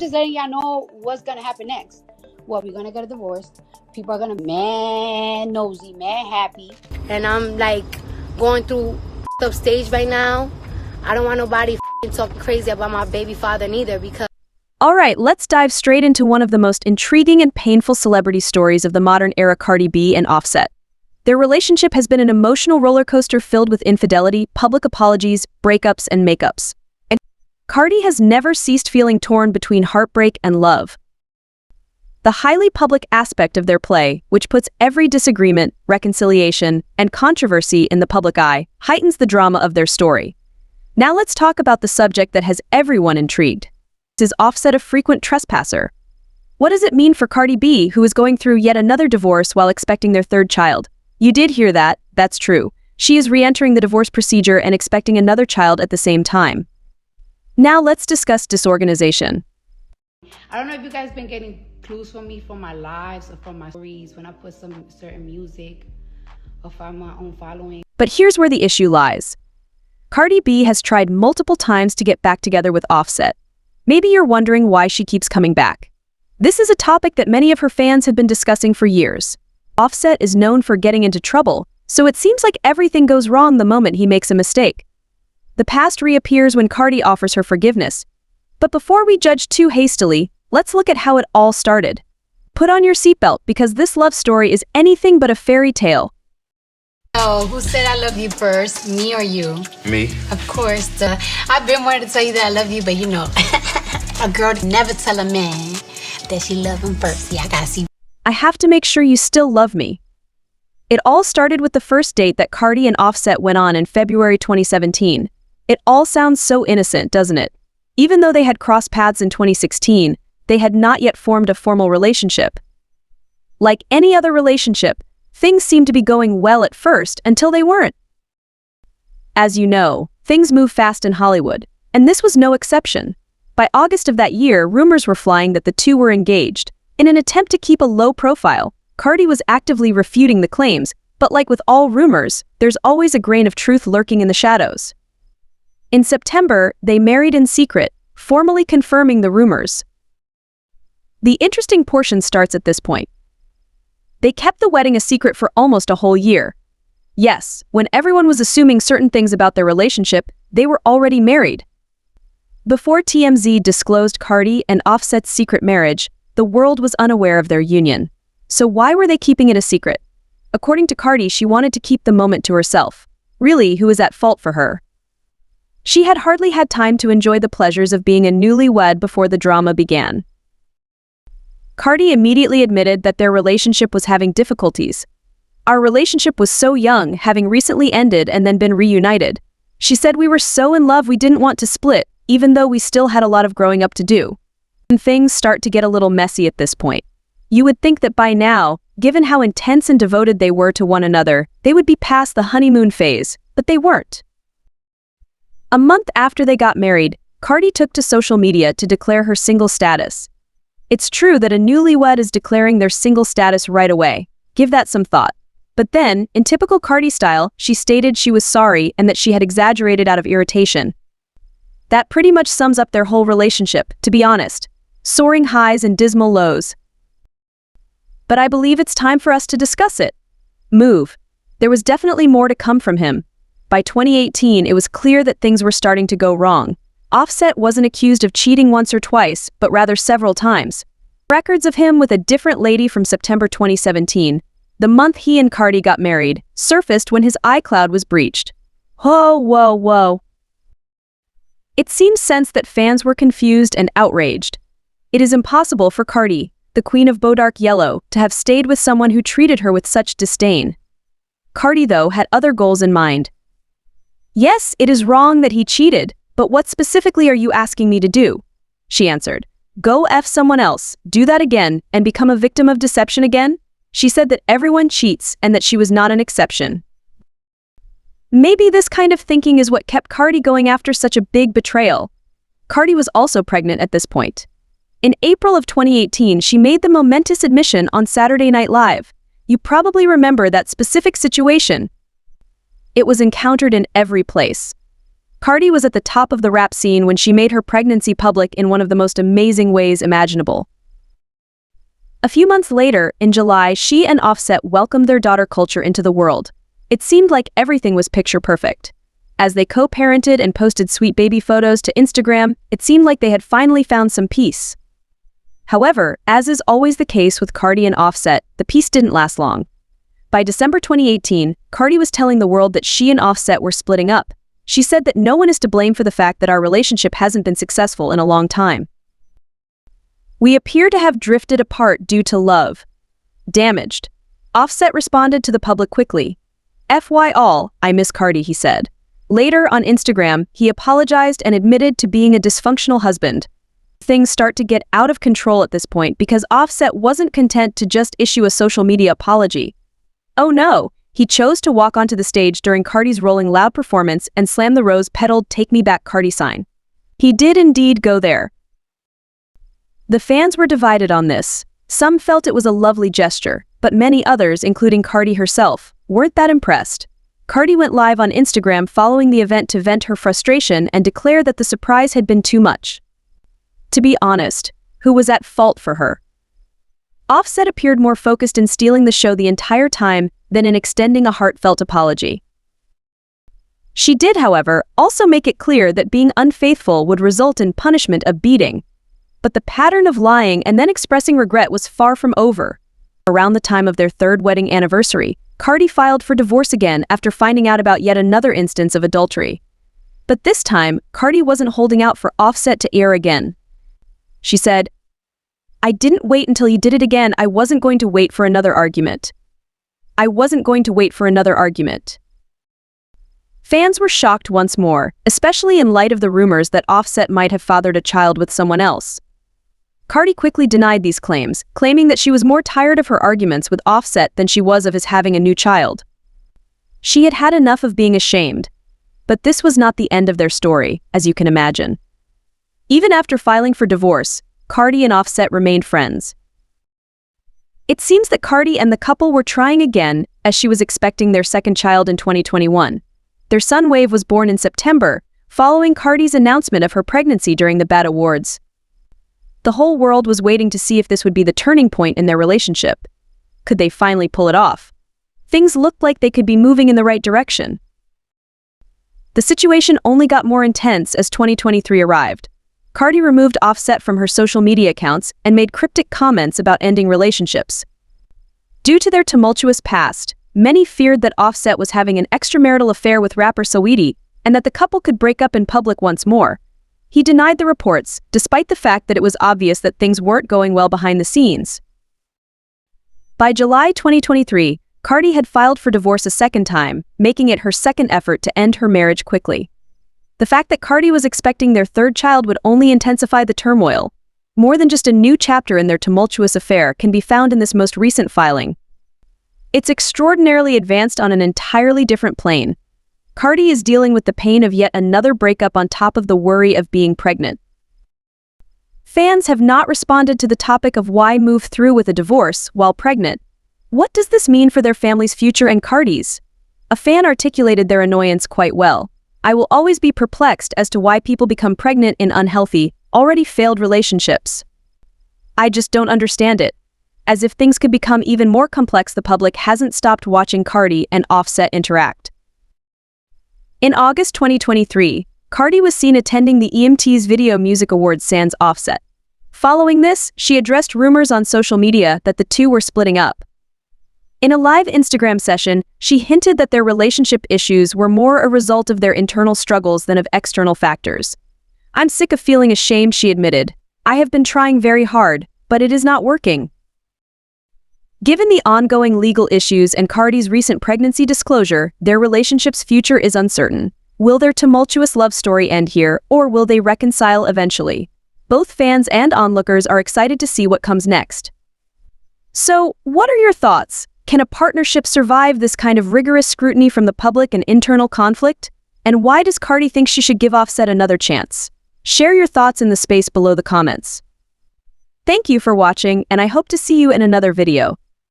just letting y'all know what's gonna happen next. Well, we're gonna get a divorce. People are gonna mad nosy, mad happy. And I'm like going through up stage right now. I don't want nobody talking crazy about my baby father neither because... All right, let's dive straight into one of the most intriguing and painful celebrity stories of the modern era, Cardi B and Offset. Their relationship has been an emotional roller coaster filled with infidelity, public apologies, breakups, and makeups. And Cardi has never ceased feeling torn between heartbreak and love. The highly public aspect of their play, which puts every disagreement, reconciliation, and controversy in the public eye, heightens the drama of their story. Now let's talk about the subject that has everyone intrigued. Is Offset a frequent trespasser? What does it mean for Cardi B, who is going through yet another divorce while expecting their third child? You did hear that, that's true. She is re-entering the divorce procedure and expecting another child at the same time. Now let's discuss disorganization. I don't know if you guys been getting clues from me from my lives or from my stories when I put some certain music or from my own following. But here's where the issue lies. Cardi B has tried multiple times to get back together with Offset. Maybe you're wondering why she keeps coming back. This is a topic that many of her fans have been discussing for years. Offset is known for getting into trouble, so it seems like everything goes wrong the moment he makes a mistake. The past reappears when Cardi offers her forgiveness. But before we judge too hastily, let's look at how it all started. Put on your seatbelt because this love story is anything but a fairy tale. Oh, who said I love you first, me or you? Me. Of course. I've been wanting to tell you that I love you, but you know, a girl never tell a man that she love him first. Yeah, I gotta see. I have to make sure you still love me. It all started with the first date that Cardi and Offset went on in February 2017. It all sounds so innocent, doesn't it? Even though they had crossed paths in 2016, they had not yet formed a formal relationship. Like any other relationship, things seemed to be going well at first until they weren't. As you know, things move fast in Hollywood, and this was no exception. By August of that year, rumors were flying that the two were engaged. In an attempt to keep a low profile, Cardi was actively refuting the claims, but like with all rumors, there's always a grain of truth lurking in the shadows. In September, they married in secret, formally confirming the rumors. The interesting portion starts at this point. They kept the wedding a secret for almost a whole year. Yes, when everyone was assuming certain things about their relationship, they were already married. Before TMZ disclosed Cardi and Offset's secret marriage, the world was unaware of their union. So why were they keeping it a secret? According to Cardi, she wanted to keep the moment to herself. Really, who was at fault for her? She had hardly had time to enjoy the pleasures of being a newlywed before the drama began. Cardi immediately admitted that their relationship was having difficulties. Our relationship was so young, having recently ended and then been reunited. She said we were so in love we didn't want to split, even though we still had a lot of growing up to do. And things start to get a little messy at this point. You would think that by now, given how intense and devoted they were to one another, they would be past the honeymoon phase, but they weren't. A month after they got married, Cardi took to social media to declare her single status. It's true that a newlywed is declaring their single status right away. Give that some thought. But then, in typical Cardi style, she stated she was sorry and that she had exaggerated out of irritation. That pretty much sums up their whole relationship, to be honest. Soaring highs and dismal lows. But I believe it's time for us to discuss it. Move. There was definitely more to come from him. By 2018, it was clear that things were starting to go wrong. Offset wasn't accused of cheating once or twice, but rather several times. Records of him with a different lady from September 2017, the month he and Cardi got married, surfaced when his iCloud was breached. Whoa. It seems sense that fans were confused and outraged. It is impossible for Cardi, the queen of Bodark Yellow, to have stayed with someone who treated her with such disdain. Cardi, though, had other goals in mind. Yes, it is wrong that he cheated, but what specifically are you asking me to do? She answered. Go F someone else, do that again, and become a victim of deception again? She said that everyone cheats and that she was not an exception. Maybe this kind of thinking is what kept Cardi going after such a big betrayal. Cardi was also pregnant at this point. In April of 2018, she made the momentous admission on Saturday Night Live. You probably remember that specific situation. It was encountered in every place. Cardi was at the top of the rap scene when she made her pregnancy public in one of the most amazing ways imaginable. A few months later, in July, she and Offset welcomed their daughter Culture into the world. It seemed like everything was picture perfect. As they co-parented and posted sweet baby photos to Instagram, it seemed like they had finally found some peace. However, as is always the case with Cardi and Offset, the peace didn't last long. By December 2018, Cardi was telling the world that she and Offset were splitting up. She said that no one is to blame for the fact that our relationship hasn't been successful in a long time. We appear to have drifted apart due to love. Damaged. Offset responded to the public quickly. "FY all, I miss Cardi," he said. Later, on Instagram, he apologized and admitted to being a dysfunctional husband. Things start to get out of control at this point because Offset wasn't content to just issue a social media apology. Oh no, he chose to walk onto the stage during Cardi's Rolling Loud performance and slam the rose-petaled "Take Me Back Cardi" sign. He did indeed go there. The fans were divided on this. Some felt it was a lovely gesture, but many others, including Cardi herself, weren't that impressed. Cardi went live on Instagram following the event to vent her frustration and declare that the surprise had been too much. To be honest, who was at fault for her? Offset appeared more focused in stealing the show the entire time than in extending a heartfelt apology. She did, however, also make it clear that being unfaithful would result in punishment of beating. But the pattern of lying and then expressing regret was far from over. Around the time of their third wedding anniversary, Cardi filed for divorce again after finding out about yet another instance of adultery. But this time, Cardi wasn't holding out for Offset to air again. She said, "I didn't wait until you did it again. I wasn't going to wait for another argument. I wasn't going to wait for another argument." Fans were shocked once more, especially in light of the rumors that Offset might have fathered a child with someone else. Cardi quickly denied these claims, claiming that she was more tired of her arguments with Offset than she was of his having a new child. She had had enough of being ashamed. But this was not the end of their story, as you can imagine. Even after filing for divorce, Cardi and Offset remained friends. It seems that Cardi and the couple were trying again, as she was expecting their second child in 2021. Their son Wave was born in September, following Cardi's announcement of her pregnancy during the BAT Awards. The whole world was waiting to see if this would be the turning point in their relationship. Could they finally pull it off? Things looked like they could be moving in the right direction. The situation only got more intense as 2023 arrived. Cardi removed Offset from her social media accounts and made cryptic comments about ending relationships. Due to their tumultuous past, many feared that Offset was having an extramarital affair with rapper Saweetie and that the couple could break up in public once more. He denied the reports, despite the fact that it was obvious that things weren't going well behind the scenes. By July 2023, Cardi had filed for divorce a second time, making it her second effort to end her marriage quickly. The fact that Cardi was expecting their third child would only intensify the turmoil. More than just a new chapter in their tumultuous affair can be found in this most recent filing. It's extraordinarily advanced on an entirely different plane. Cardi is dealing with the pain of yet another breakup on top of the worry of being pregnant. Fans have not responded to the topic of why move through with a divorce while pregnant. What does this mean for their family's future and Cardi's? A fan articulated their annoyance quite well. "I will always be perplexed as to why people become pregnant in unhealthy, already failed relationships. I just don't understand it." As if things could become even more complex, the public hasn't stopped watching Cardi and Offset interact. In August 2023, Cardi was seen attending the EMT's Video Music Awards sans Offset. Following this, she addressed rumors on social media that the two were splitting up. In a live Instagram session, she hinted that their relationship issues were more a result of their internal struggles than of external factors. "I'm sick of feeling ashamed," she admitted. "I have been trying very hard, but it is not working." Given the ongoing legal issues and Cardi's recent pregnancy disclosure, their relationship's future is uncertain. Will their tumultuous love story end here, or will they reconcile eventually? Both fans and onlookers are excited to see what comes next. So, what are your thoughts? Can a partnership survive this kind of rigorous scrutiny from the public and internal conflict? And why does Cardi think she should give Offset another chance? Share your thoughts in the space below the comments. Thank you for watching, and I hope to see you in another video.